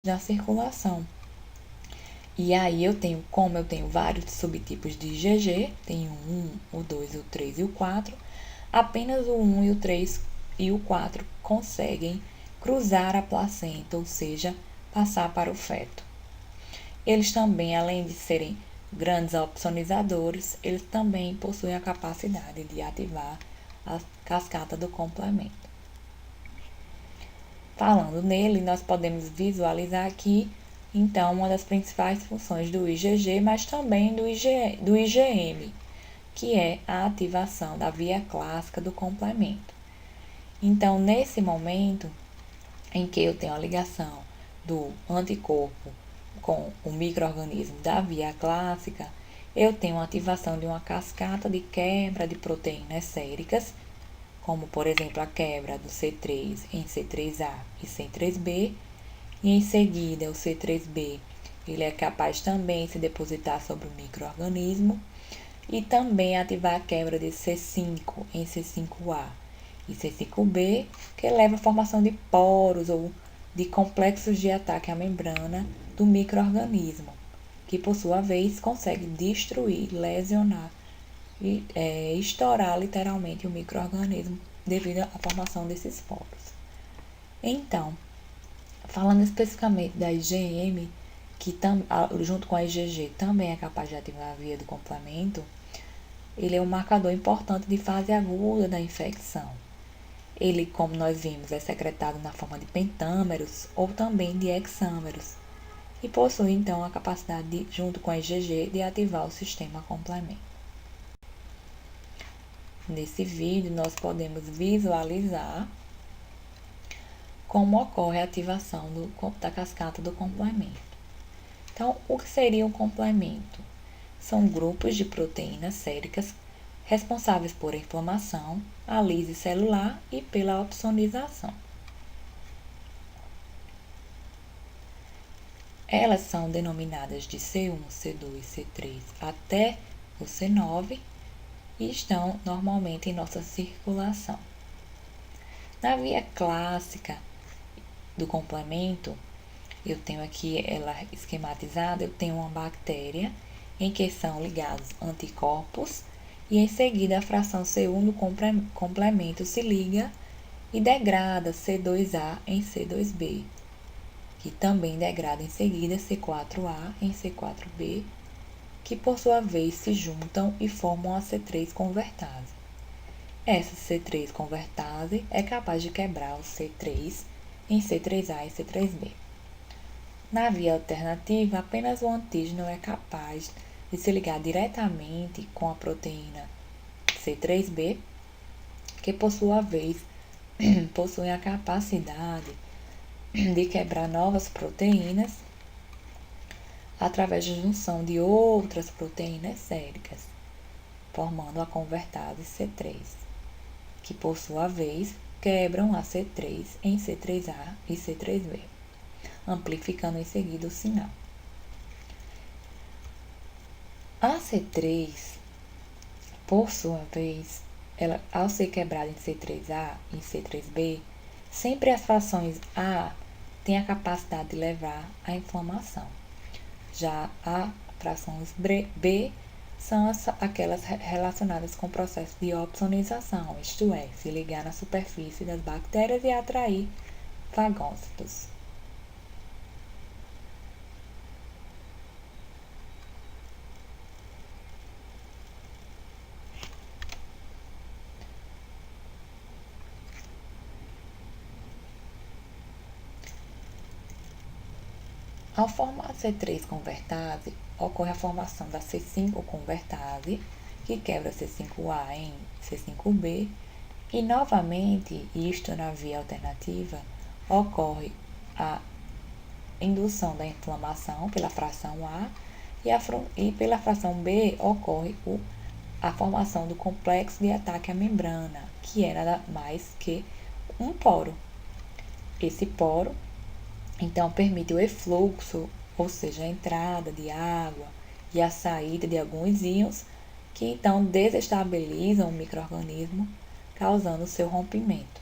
na circulação. E aí como eu tenho vários subtipos de IgG, tenho o 1, o 2, o 3 e o 4, apenas o 1 e o 3 e o 4 conseguem cruzar a placenta, ou seja, passar para o feto. Eles também, além de serem grandes opsonizadores, eles também possuem a capacidade de ativar a cascata do complemento. Falando nele, nós podemos visualizar aqui, então, uma das principais funções do IgG, mas também do IgM, que é a ativação da via clássica do complemento. Então, nesse momento em que eu tenho a ligação do anticorpo com o micro-organismo da via clássica, eu tenho a ativação de uma cascata de quebra de proteínas séricas, como por exemplo a quebra do C3 em C3A e C3B, e em seguida o C3B ele é capaz também de se depositar sobre o micro-organismo e também ativar a quebra de C5 em C5A e C5B, que leva à formação de poros ou de complexos de ataque à membrana do micro-organismo, que por sua vez consegue destruir, lesionar e estourar literalmente o micro-organismo devido à formação desses poros. Então, falando especificamente da IgM, que junto com a IgG também é capaz de ativar a via do complemento, ele é um marcador importante de fase aguda da infecção. Ele, como nós vimos, é secretado na forma de pentâmeros ou também de hexâmeros e possui então a capacidade, junto com a IgG, de ativar o sistema complemento. Nesse vídeo, nós podemos visualizar como ocorre a ativação da cascata do complemento. Então, o que seria um complemento? São grupos de proteínas séricas responsáveis por inflamação, a lise celular e pela opsonização. Elas são denominadas de C1, C2, C3 até o C9 e estão normalmente em nossa circulação. Na via clássica do complemento, eu tenho aqui ela esquematizada, eu tenho uma bactéria em que são ligados anticorpos e em seguida a fração C1 do complemento se liga e degrada C2A em C2B, que também degrada em seguida C4A em C4B, que por sua vez se juntam e formam a C3 convertase. Essa C3 convertase é capaz de quebrar o C3 em C3A e C3B. Na via alternativa, apenas o antígeno é capaz de se ligar diretamente com a proteína C3b, que por sua vez possui a capacidade de quebrar novas proteínas através da junção de outras proteínas séricas, formando a convertase C3, que por sua vez quebram a C3 em C3A e C3b, amplificando em seguida o sinal. A C3, por sua vez, ela, ao ser quebrada em C3A e C3b, sempre as frações A têm a capacidade de levar à inflamação. Já as frações B são aquelas relacionadas com o processo de opsonização, isto é, se ligar na superfície das bactérias e atrair fagócitos. Ao formar C3 convertase, ocorre a formação da C5 convertase, que quebra C5A em C5b, e novamente, isto na via alternativa, ocorre a indução da inflamação pela fração A e pela fração B ocorre a formação do complexo de ataque à membrana, que é nada mais que um poro. Esse poro então permite o efluxo, ou seja, a entrada de água e a saída de alguns íons que então desestabilizam o micro-organismo, causando seu rompimento.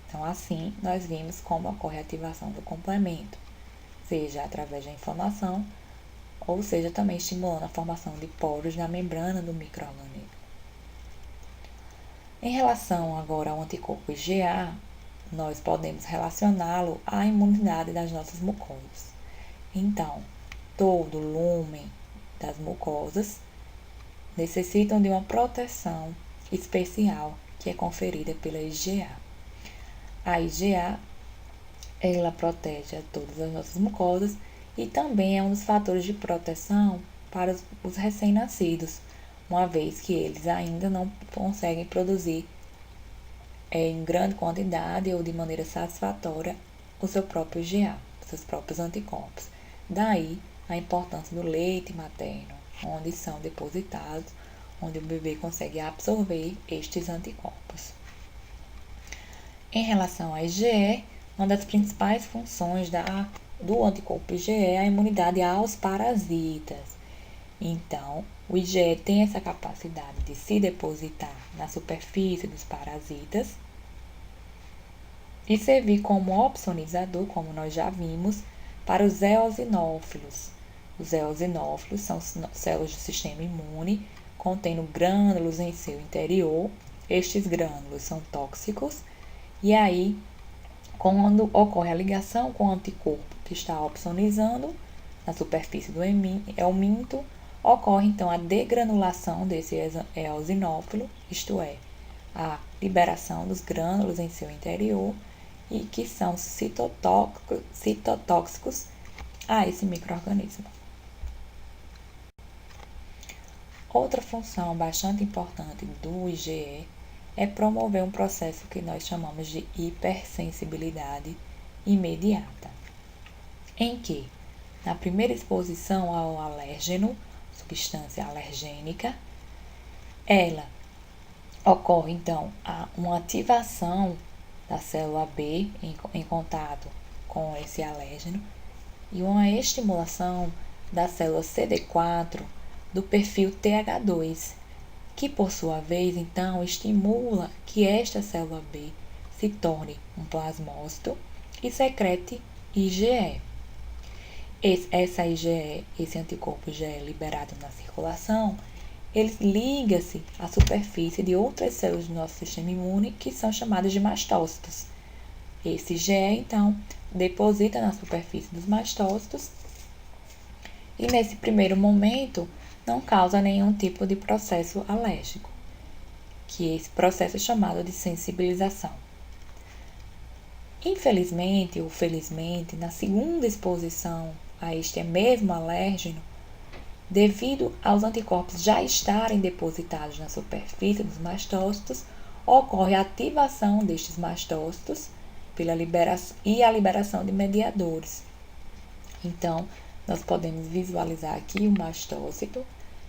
Então, assim, nós vimos como ocorre a ativação do complemento, seja através da inflamação, ou seja, também estimulando a formação de poros na membrana do micro-organismo. Em relação agora ao anticorpo IgA, nós podemos relacioná-lo à imunidade das nossas mucosas. Então, todo o lúmen das mucosas necessitam de uma proteção especial que é conferida pela IgA. A IgA, ela protege a todas as nossas mucosas e também é um dos fatores de proteção para os recém-nascidos, uma vez que eles ainda não conseguem produzir em grande quantidade ou de maneira satisfatória o seu próprio IgA, seus próprios anticorpos. Daí a importância do leite materno, onde são depositados, onde o bebê consegue absorver estes anticorpos. Em relação à IgE, uma das principais funções do anticorpo IgE é a imunidade aos parasitas. Então, o IgE tem essa capacidade de se depositar na superfície dos parasitas e servir como opsonizador, como nós já vimos, para os eosinófilos. Os eosinófilos são células do sistema imune, contendo grânulos em seu interior. Estes grânulos são tóxicos e aí, quando ocorre a ligação com o anticorpo que está opsonizando na superfície do helminto, ocorre então a degranulação desse eosinófilo, isto é, a liberação dos grânulos em seu interior e que são citotóxicos a esse micro-organismo. Outra função bastante importante do IgE é promover um processo que nós chamamos de hipersensibilidade imediata, em que, na primeira exposição ao alérgeno, substância alergênica, ela ocorre então uma ativação da célula B em contato com esse alérgeno e uma estimulação da célula CD4 do perfil TH2, que por sua vez então estimula que esta célula B se torne um plasmócito e secrete IgE. Esse anticorpo IgE liberado na circulação, ele liga-se à superfície de outras células do nosso sistema imune que são chamadas de mastócitos. Esse IgE, então, deposita na superfície dos mastócitos e, nesse primeiro momento, não causa nenhum tipo de processo alérgico, que esse processo é chamado de sensibilização. Infelizmente ou felizmente, na segunda exposição a este mesmo alérgeno, devido aos anticorpos já estarem depositados na superfície dos mastócitos, ocorre a ativação destes mastócitos e a liberação de mediadores. Então, nós podemos visualizar aqui o mastócito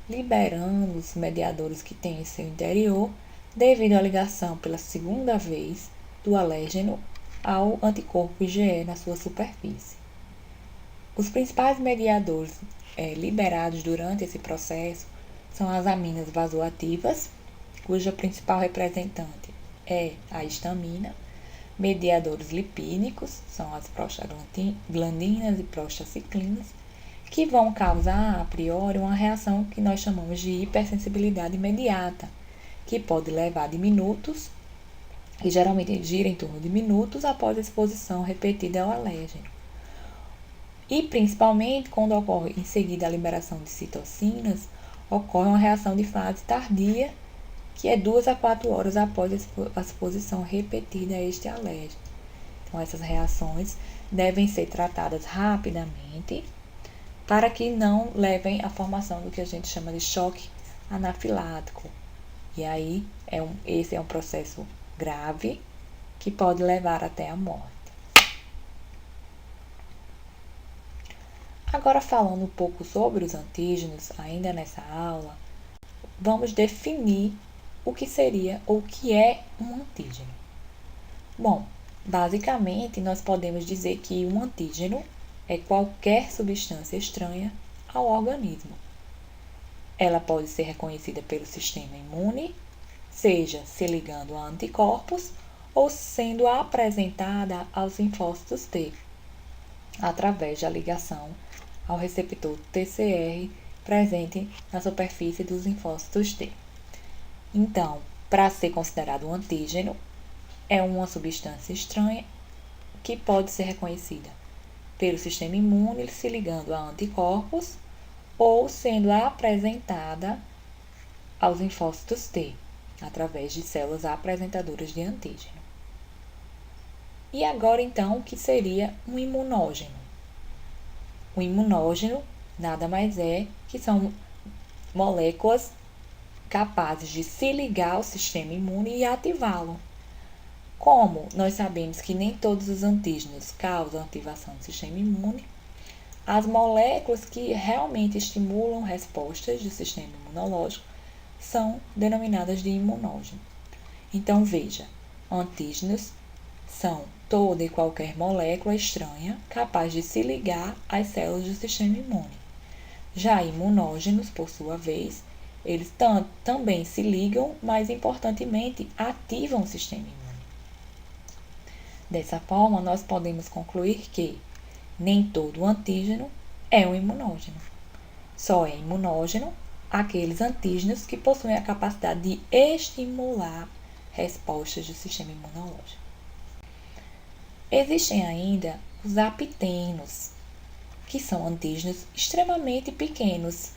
liberando os mediadores que tem em seu interior devido à ligação pela segunda vez do alérgeno ao anticorpo IgE na sua superfície. Os principais mediadores liberados durante esse processo são as aminas vasoativas, cuja principal representante é a histamina, mediadores lipídicos, são as prostaglandinas e prostaciclinas, que vão causar, a priori, uma reação que nós chamamos de hipersensibilidade imediata, que pode levar de minutos, e geralmente gira em torno de minutos após a exposição repetida ao alérgeno. E, principalmente, quando ocorre em seguida a liberação de citocinas, ocorre uma reação de fase tardia, que é 2 a 4 horas após a exposição repetida a este alérgeno. Então, essas reações devem ser tratadas rapidamente para que não levem à formação do que a gente chama de choque anafilático. E aí, esse é um processo grave que pode levar até a morte. Agora, falando um pouco sobre os antígenos, ainda nessa aula, vamos definir o que seria ou o que é um antígeno. Bom, basicamente, nós podemos dizer que um antígeno é qualquer substância estranha ao organismo. Ela pode ser reconhecida pelo sistema imune, seja se ligando a anticorpos ou sendo apresentada aos linfócitos T, através da ligação ao receptor TCR presente na superfície dos linfócitos T. Então, para ser considerado um antígeno, é uma substância estranha que pode ser reconhecida pelo sistema imune se ligando a anticorpos ou sendo apresentada aos linfócitos T, através de células apresentadoras de antígeno. E agora, então, o que seria um imunógeno? O imunógeno nada mais é que são moléculas capazes de se ligar ao sistema imune e ativá-lo. Como nós sabemos que nem todos os antígenos causam ativação do sistema imune, as moléculas que realmente estimulam respostas do sistema imunológico são denominadas de imunógeno. Então, veja, antígenos são toda e qualquer molécula estranha capaz de se ligar às células do sistema imune. Já imunógenos, por sua vez, eles também se ligam, mas importantemente ativam o sistema imune. Dessa forma, nós podemos concluir que nem todo antígeno é um imunógeno. Só é imunógeno aqueles antígenos que possuem a capacidade de estimular respostas do sistema imunológico. Existem ainda os apitenos, que são antígenos extremamente pequenos.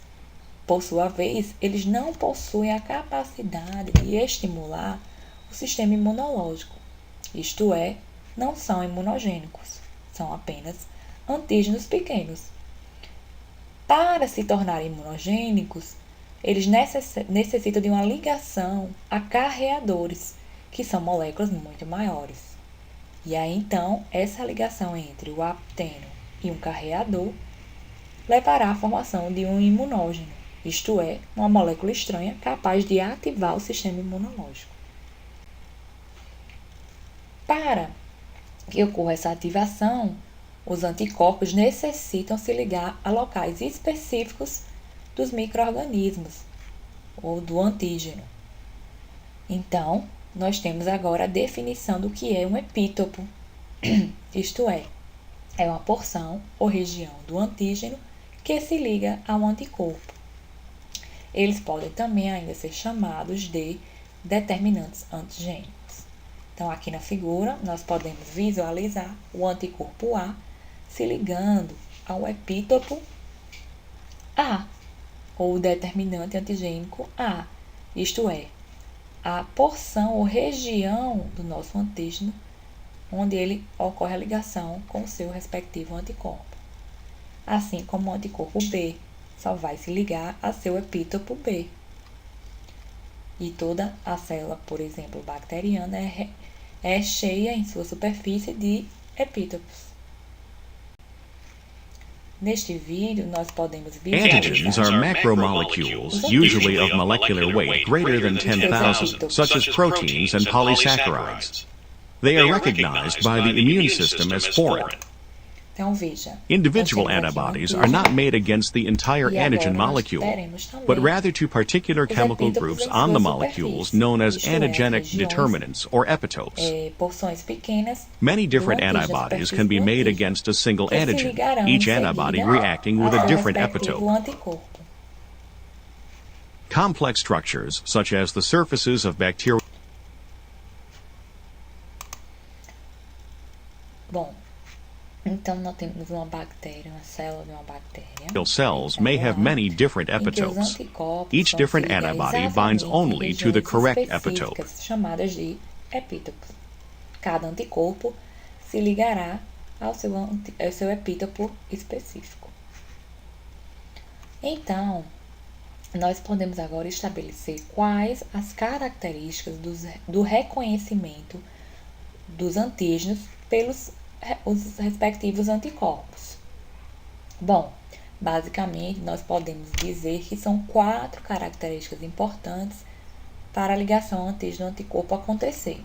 Por sua vez, eles não possuem a capacidade de estimular o sistema imunológico, isto é, não são imunogênicos, são apenas antígenos pequenos. Para se tornarem imunogênicos, eles necessitam de uma ligação a carreadores, que são moléculas muito maiores. E aí, então, essa ligação entre o apiteno e um carreador levará à formação de um imunógeno, isto é, uma molécula estranha capaz de ativar o sistema imunológico. Para que ocorra essa ativação, os anticorpos necessitam se ligar a locais específicos dos micro-organismos ou do antígeno. Então, nós temos agora a definição do que é um epítopo, isto é uma porção ou região do antígeno que se liga a um anticorpo. Eles podem também ainda ser chamados de determinantes antigênicos. Então, aqui na figura, nós podemos visualizar o anticorpo A se ligando ao epítopo A, ou determinante antigênico A, isto é, a porção ou região do nosso antígeno onde ele ocorre a ligação com o seu respectivo anticorpo. Assim como o anticorpo B só vai se ligar a seu epítopo B. E toda a célula, por exemplo, bacteriana, é cheia em sua superfície de epítopos. Neste vídeo, nós podemos visualizar Antigens are macromolecules, usually of molecular weight greater than 10,000, such as proteins and polysaccharides. They are recognized by the immune system as foreign. Então, veja, Individual antibodies are not made against the entire antigen molecule, but rather to particular chemical groups on the molecules known as antigenic determinants or epitopes. Porções pequenas. Many different antibodies can be made against a single antigen, each antibody reacting with a different epitope. Complex structures, such as the surfaces of bacterial Bom, então nós temos uma bactéria, uma célula de uma bactéria. cells may have many different epitopes. Each different antibody binds only to the correct epitope. Chamadas de epítopos. Cada anticorpo se ligará ao seu epítopo específico. Então, nós podemos agora estabelecer quais as características do reconhecimento dos antígenos pelos os respectivos anticorpos. Bom, basicamente, nós podemos dizer que são 4 características importantes para a ligação antígeno-anticorpo acontecer.